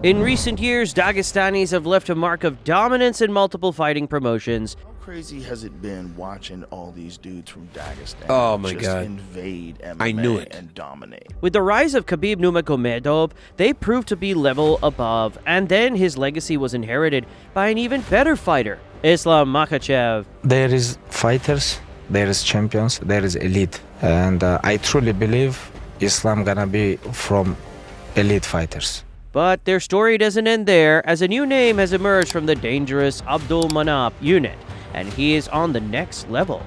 In recent years, Dagestanis have left a mark of dominance in multiple fighting promotions. How crazy has it been watching all these dudes from Dagestan Oh my just God. invade MMA I knew it. and dominate? With the rise of Khabib Nurmagomedov, they proved to be level above, and then his legacy was inherited by an even better fighter, Islam Makhachev. There is fighters, there is champions, there is elite, and I truly believe Islam gonna be from elite fighters. But their story doesn't end there, as a new name has emerged from the dangerous Abdul Manap unit, and he is on the next level.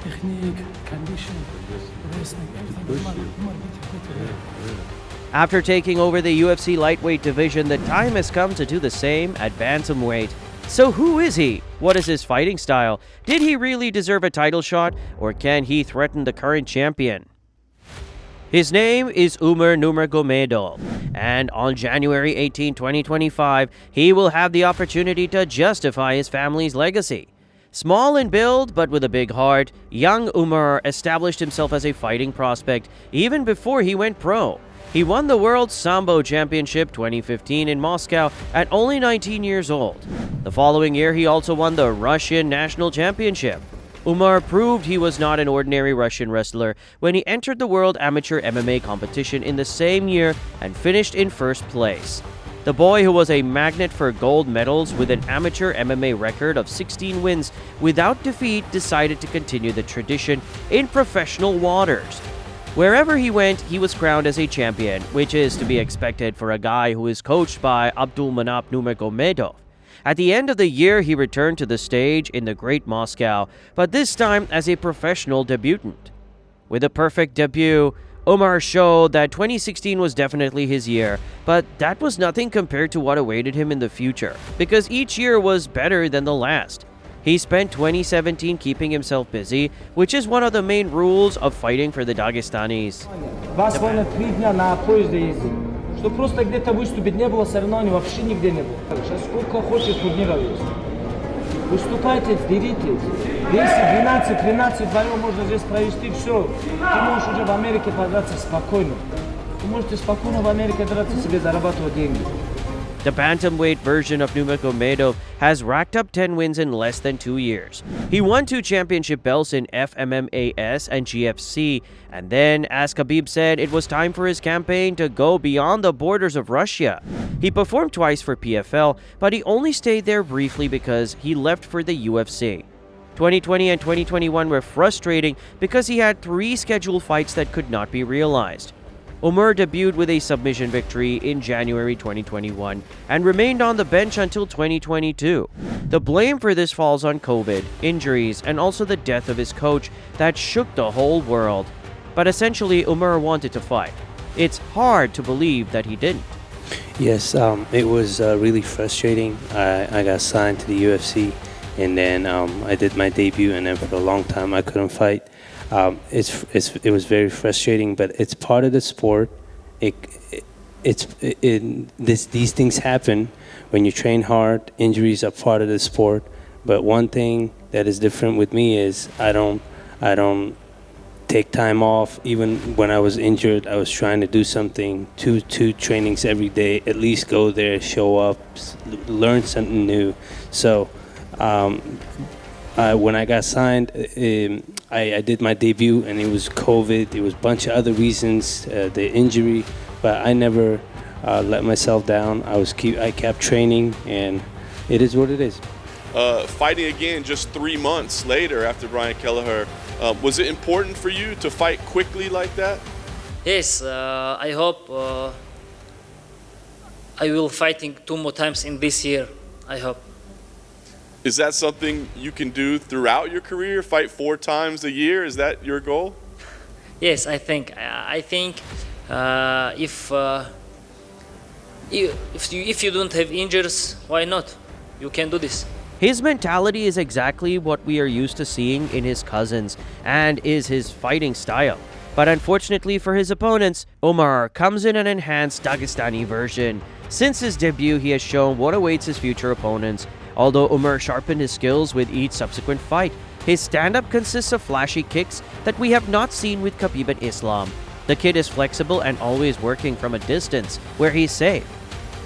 Technique, condition, wrestling, everything. After taking over the UFC lightweight division, the time has come to do the same at Bantamweight. So who is he? What is his fighting style? Did he really deserve a title shot, or can he threaten the current champion? His name is Umar Nurmagomedov, and on January 18, 2025, he will have the opportunity to justify his family's legacy. Small in build, but with a big heart, young Umar established himself as a fighting prospect even before he went pro. He won the World Sambo Championship 2015 in Moscow at only 19 years old. The following year, he also won the Russian National Championship. Umar proved he was not an ordinary Russian wrestler when he entered the World Amateur MMA competition in the same year and finished in first place. The boy, who was a magnet for gold medals with an amateur MMA record of 16 wins without defeat, decided to continue the tradition in professional waters. Wherever he went, he was crowned as a champion, which is to be expected for a guy who is coached by Abdul Manap Nurmagomedov. At the end of the year, he returned to the stage in the Great Moscow, but this time as a professional debutant. With a perfect debut, Umar showed that 2016 was definitely his year, but that was nothing compared to what awaited him in the future, because each year was better than the last. He spent 2017 keeping himself busy, which is one of the main rules of fighting for the Dagestanis. Буквально 3 дня на поезде ездили. Что просто где-то выступить не было соревнований, вообще нигде не было. Сейчас сколько хочешь турниров есть. Выступайте, деритесь. 10, 12, 13 вдвоем можно здесь провести, все. Ты можешь уже в Америке подраться спокойно. Вы можете спокойно в Америке драться, себе зарабатывать деньги. The bantamweight version of Nurmagomedov has racked up 10 wins in less than 2 years. He won 2 championship belts in FMMAS and GFC, and then, as Khabib said, it was time for his campaign to go beyond the borders of Russia. He performed twice for PFL, but he only stayed there briefly because he left for the UFC. 2020 and 2021 were frustrating because he had 3 scheduled fights that could not be realized. Umar debuted with a submission victory in January 2021 and remained on the bench until 2022. The blame for this falls on COVID, injuries, and also the death of his coach that shook the whole world. But essentially, Umar wanted to fight. It's hard to believe that he didn't. Yes, it was really frustrating. I got signed to the UFC, and then I did my debut, and then for a long time I couldn't fight. It was very frustrating, but it's part of the sport. These things happen when you train hard. Injuries are part of the sport. But one thing that is different with me is I don't take time off. Even when I was injured, I was trying to do something. Two trainings every day. At least go there, show up, learn something new. So. When I got signed, I did my debut, and it was COVID. There was a bunch of other reasons, the injury, but I never let myself down. I kept training, and it is what it is. Fighting again just 3 months later after Brian Kelleher, was it important for you to fight quickly like that? Yes, I hope I will fighting 2 more times in this year. I hope. Is that something you can do throughout your career? Fight 4 times a year? Is that your goal? Yes, I think. If you don't have injuries, why not? You can do this. His mentality is exactly what we are used to seeing in his cousins and is his fighting style. But unfortunately for his opponents, Umar comes in an enhanced Dagestani version. Since his debut, he has shown what awaits his future opponents. Although Umar sharpened his skills with each subsequent fight, his stand-up consists of flashy kicks that we have not seen with Khabib and Islam. The kid is flexible and always working from a distance where he's safe.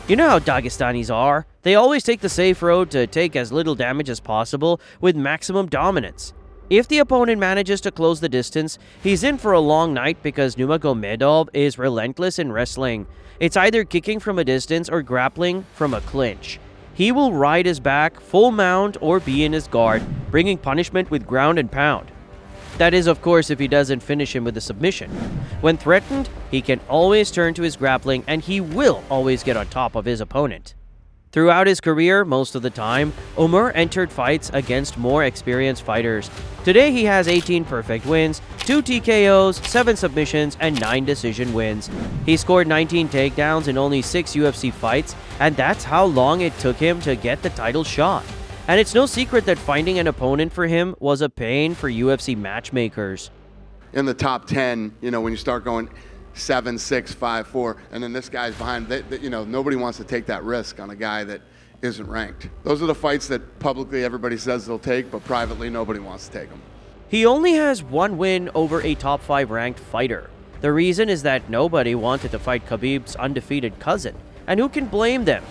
You know how Dagestanis are. They always take the safe road to take as little damage as possible with maximum dominance. If the opponent manages to close the distance, he's in for a long night because Nurmagomedov is relentless in wrestling. It's either kicking from a distance or grappling from a clinch. He will ride his back, full mount, or be in his guard, bringing punishment with ground and pound. That is, of course, if he doesn't finish him with a submission. When threatened, he can always turn to his grappling, and he will always get on top of his opponent. Throughout his career, most of the time, Umar entered fights against more experienced fighters. Today, he has 18 perfect wins, 2 TKOs, 7 submissions, and 9 decision wins. He scored 19 takedowns in only 6 UFC fights, and that's how long it took him to get the title shot. And it's no secret that finding an opponent for him was a pain for UFC matchmakers. In the top 10, you know, when you start going 7, 6, 5, 4, and then this guy's behind, you know, nobody wants to take that risk on a guy that isn't ranked. Those are the fights that publicly everybody says they'll take, but privately nobody wants to take them. He only has 1 win over a top 5 ranked fighter. The reason is that nobody wanted to fight Khabib's undefeated cousin, and who can blame them?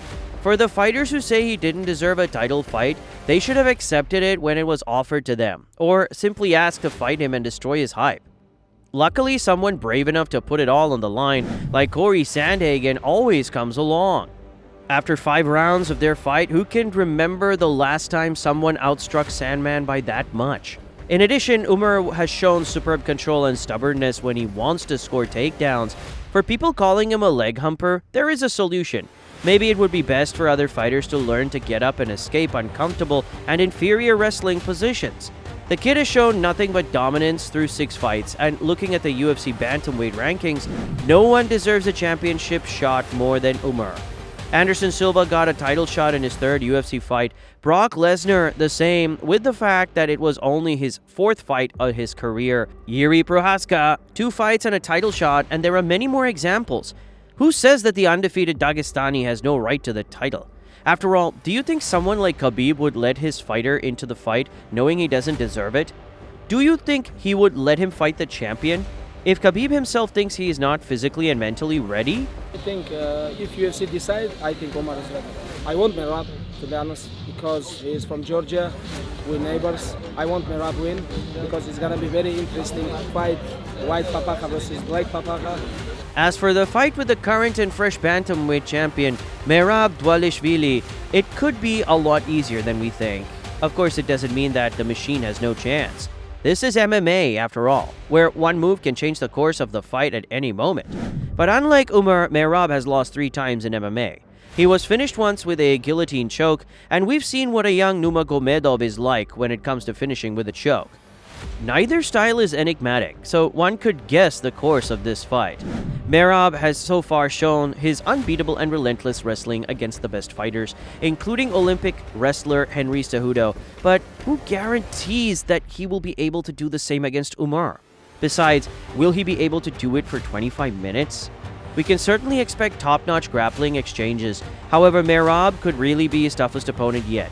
For the fighters who say he didn't deserve a title fight, they should have accepted it when it was offered to them, or simply asked to fight him and destroy his hype. Luckily, someone brave enough to put it all on the line, like Corey Sandhagen, always comes along. After 5 rounds of their fight, who can remember the last time someone outstruck Sandman by that much? In addition, Umar has shown superb control and stubbornness when he wants to score takedowns. For people calling him a leg humper, there is a solution. Maybe it would be best for other fighters to learn to get up and escape uncomfortable and inferior wrestling positions. The kid has shown nothing but dominance through 6 fights, and looking at the UFC Bantamweight rankings, no one deserves a championship shot more than Umar. Anderson Silva got a title shot in his 3rd UFC fight. Brock Lesnar the same, with the fact that it was only his 4th fight of his career. Yuri Prohaska, 2 fights and a title shot, and there are many more examples. Who says that the undefeated Dagestani has no right to the title? After all, do you think someone like Khabib would let his fighter into the fight knowing he doesn't deserve it? Do you think he would let him fight the champion? If Khabib himself thinks he is not physically and mentally ready? I think if UFC decide, I think Umar is ready. I want Merab, to be honest, because he is from Georgia, we're neighbors. I want Merab win because it's gonna be very interesting fight, white papaka versus black papaka. As for the fight with the current and fresh bantamweight champion, Merab Dvalishvili, it could be a lot easier than we think. Of course, it doesn't mean that the machine has no chance. This is MMA, after all, where one move can change the course of the fight at any moment. But unlike Umar, Merab has lost 3 times in MMA. He was finished once with a guillotine choke, and we've seen what a young Nurmagomedov is like when it comes to finishing with a choke. Neither style is enigmatic, so one could guess the course of this fight. Merab has so far shown his unbeatable and relentless wrestling against the best fighters, including Olympic wrestler Henry Cejudo, but who guarantees that he will be able to do the same against Umar? Besides, will he be able to do it for 25 minutes? We can certainly expect top-notch grappling exchanges. However, Merab could really be his toughest opponent yet.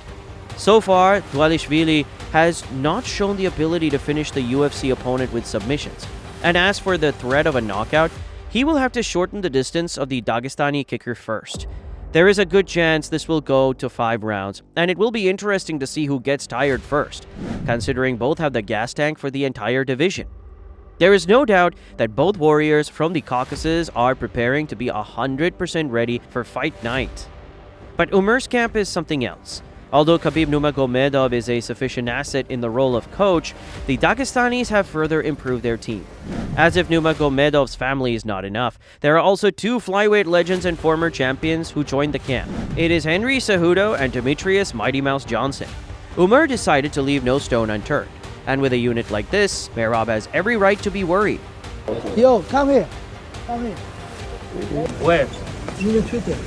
So far, Dvalishvili has not shown the ability to finish the UFC opponent with submissions. And as for the threat of a knockout, he will have to shorten the distance of the Dagestani kicker first. There is a good chance this will go to 5 rounds, and it will be interesting to see who gets tired first, considering both have the gas tank for the entire division. There is no doubt that both warriors from the Caucasus are preparing to be 100% ready for fight night. But Umar's camp is something else. Although Khabib Nurmagomedov is a sufficient asset in the role of coach, the Dagestanis have further improved their team. As if Nurmagomedov's family is not enough, there are also 2 flyweight legends and former champions who joined the camp. It is Henry Cejudo and Demetrius Mighty Mouse Johnson. Umar decided to leave no stone unturned, and with a unit like this, Merab has every right to be worried. Yo, come here. Come here. Where? You will treat it.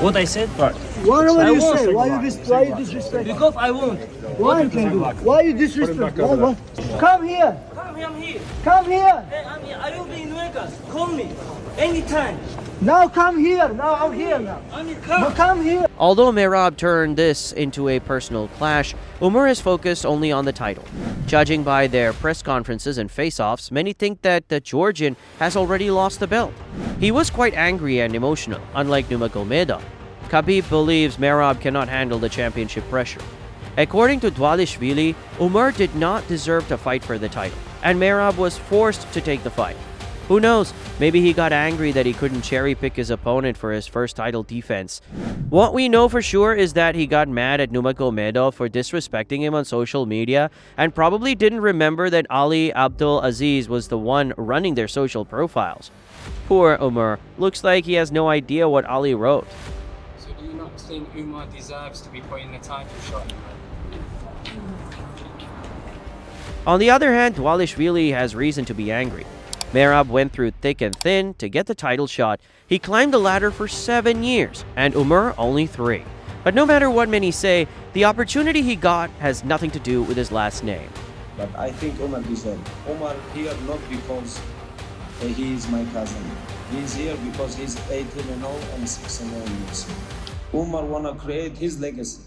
What I said? Right. Whatever you say, why you disrespect? Because I won't. Why you can do? Why you disrespect? What? Come here. I'm here. Come here. Hey, I'm here. I will be in Vegas. Call me. Anytime. Now come here. Now I'm here now. I'm here. Now come here. Although Merab turned this into a personal clash, Umar is focused only on the title. Judging by their press conferences and face-offs, many think that the Georgian has already lost the belt. He was quite angry and emotional, unlike Nurmagomedov. Khabib believes Merab cannot handle the championship pressure. According to Dvalishvili, Umar did not deserve to fight for the title, and Merab was forced to take the fight. Who knows, maybe he got angry that he couldn't cherry-pick his opponent for his first title defense. What we know for sure is that he got mad at Nurmagomedov for disrespecting him on social media and probably didn't remember that Ali Abdul Aziz was the one running their social profiles. Poor Umar, looks like he has no idea what Ali wrote. So do you not think Umar deserves to be put in the title shot? On the other hand, Dvalishvili has reason to be angry. Merab went through thick and thin to get the title shot. He climbed the ladder for 7 years, and Umar only 3. But no matter what many say, the opportunity he got has nothing to do with his last name. But I think Umar deserves. Umar here not because he is my cousin. He is here because he's 18-0 and 6-0 years. Umar wanna create his legacy.